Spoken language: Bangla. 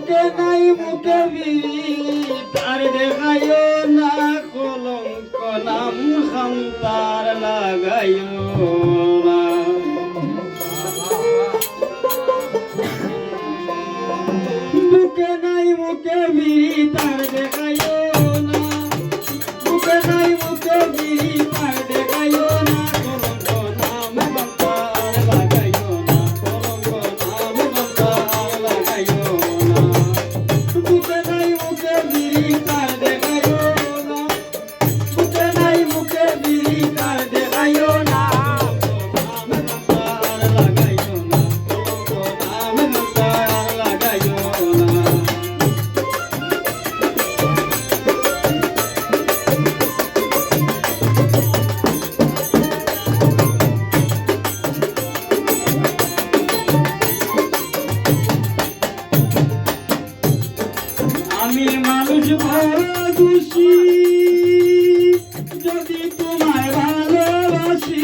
বুকে নাই মুখে বিড়ি তার দেখাইও না কলঙ্ক নাম খান্তার লাগাইও না বুকে নাই মুখে বিড়ি তার দেখাইও না বুকে নাই মুখে বিড়ি তার দেখাইও না কলঙ্ক নাম খান্তার লাগাইও না কলঙ্ক নাম খান্তার লাগাইও না বুকে নাই মুখে বিড়ি তার দেখাইও না বুকে নাই মুখে বিড়ি তার দেখাইও না নাম খান্তার লাগাইও না কলঙ্ক নাম খান্তার লাগাইও না আমি মানুষ ভালোবাসি যদি তোমায় ভালোবাসি